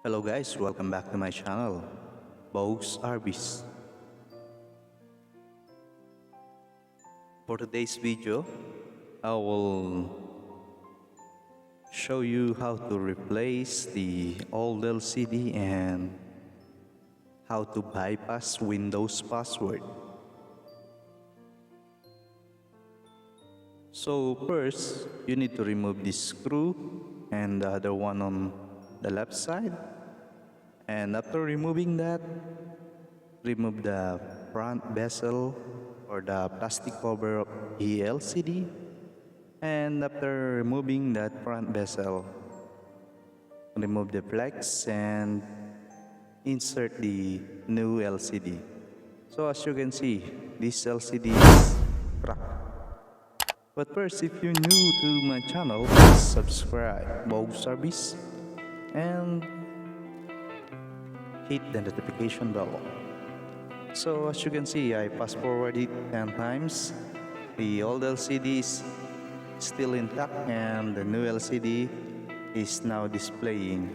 Hello guys, welcome back to my channel, Bogs Arbis. For today's video, I will show you how to replace the old LCD and how to bypass Windows password. So first, you need to remove this screw and the other one on the left side. And after removing that, remove the front bezel or the plastic cover of the LCD. And after removing that front bezel, remove the flex and insert the new LCD. So as you can see, this LCD is cracked. But first, if you're new to my channel, please subscribe Bog Service and hit the notification bell. So as you can see, I fast forward it 10 times. The old LCD is still intact and the new LCD is now displaying.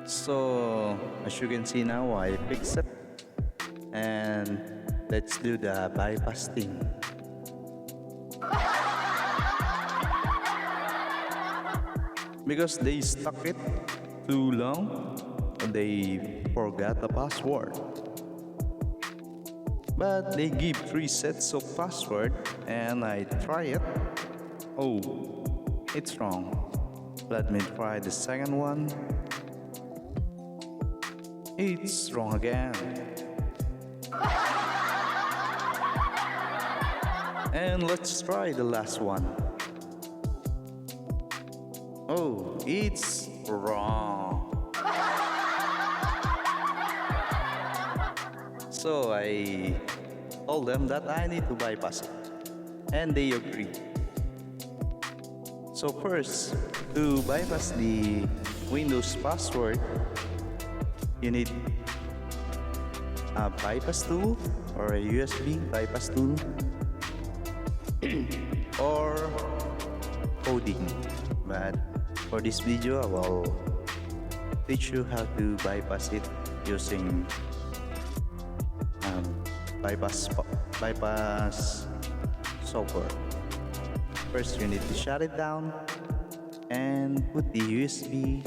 So as you can see now, I fixed it, and let's do the bypass thing. Because they stuck it too long, they forgot the password. But they give 3 sets of password and I try it. Oh, it's wrong. Let me try the second one. It's wrong again. And let's try the last one. Oh, it's wrong. So I told them that I need to bypass it, and they agreed. So first, to bypass the Windows password, you need a bypass tool or a USB bypass tool or coding. But for this video, I will teach you how to bypass it using bypass software. First, you need to shut it down and put the USB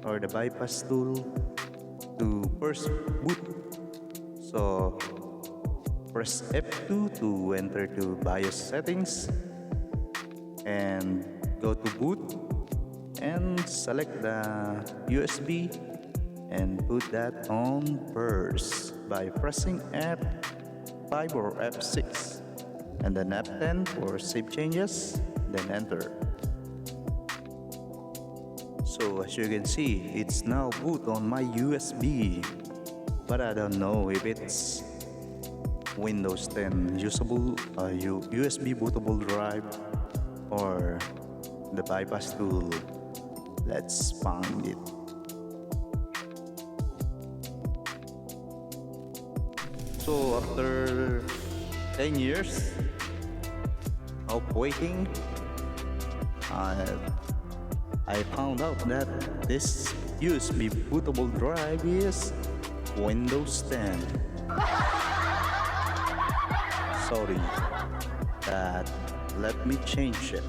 or the bypass tool to first boot. So press F2 to enter to BIOS settings and go to boot and select the USB and put that on first by pressing F5 or F6 and then F10 for save changes, then enter. So as you can see, it's now boot on my USB, but I don't know if it's Windows 10 usable USB bootable drive or the bypass tool. Let's find it. So after 10 years of waiting, I found out that this USB bootable drive is Windows 10. Sorry, that let me change it.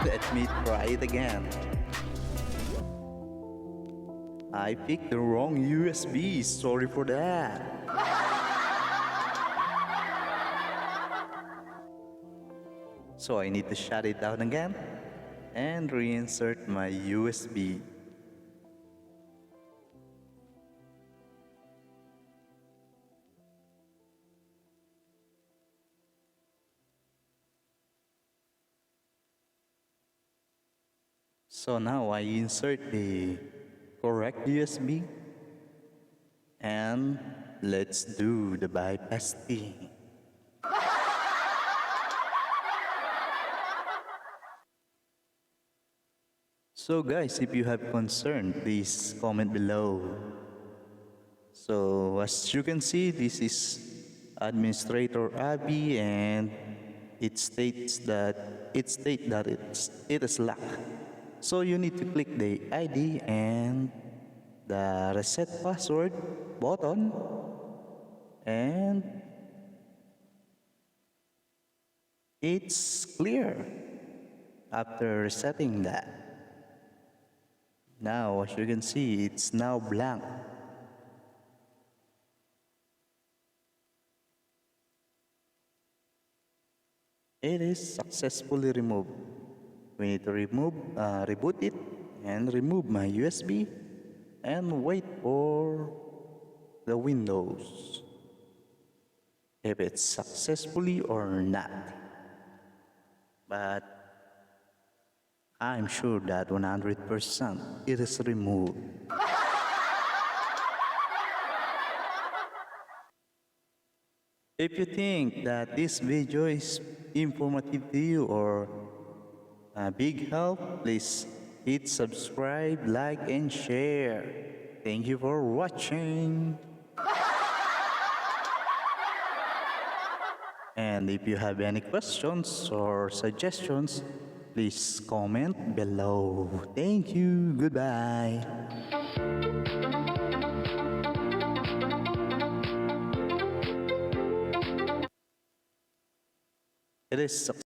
Let me try it again. I picked the wrong USB, sorry for that. So I need to shut it down again and reinsert my USB. So now I insert the correct USB and let's do the bypass thing. So guys, if you have concern, please comment below. So as you can see, this is Administrator Abby, and it is locked. So you need to click the ID and the reset password button, and it's clear after resetting that. Now, as you can see, it's now blank. It is successfully removed. We need to reboot it and remove my USB and wait for the Windows if it's successfully or not. But I'm sure that 100% it is removed. If you think that this video is informative to you or a big help, please hit subscribe, like, and share. Thank you for watching. And if you have any questions or suggestions, please comment below. Thank you. Goodbye. It is